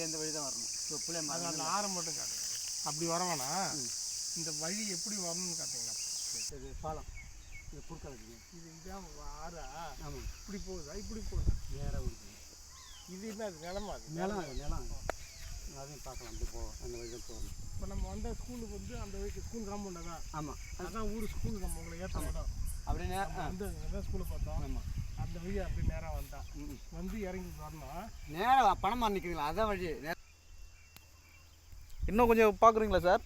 இந்த வழி தான் வரணும். அந்த ஆரம் மட்டும் காட்டுங்க. அப்படி வரவானா இந்த வழி எப்படி வரணும்னு காட்டுங்களா? இது பாலம், இது குறுக்கால இது இதான் ஆறா? ஆமாம். இப்படி போகுதா? இப்படி போகுதா? நேராக வருது. இது என்ன அது நிலமா? அது நிலம், அது நிலம். அதையும் பார்க்கலாம். அப்படி போவோம், அந்த வழி தான் போகணும். இப்போ நம்ம வந்த ஸ்கூலுக்கு வந்து அந்த வழிக்கு ஸ்கூல் காம்பவுண்டா தான்? ஆமாம், அதான் ஊர் ஸ்கூல் காம்பவுண்ட் உங்களை ஏற்ற இடம். அப்படியே வந்து அங்கே தான் ஸ்கூலை பார்த்தோம். ஆமாம், அந்த வழி அப்படி நேராக வந்தா வந்து இறங்கி வரணும். நேராக பணமாக நிற்கிறீங்களா? அதான் வழி. இன்னும் கொஞ்சம் பார்க்குறீங்களா சார்?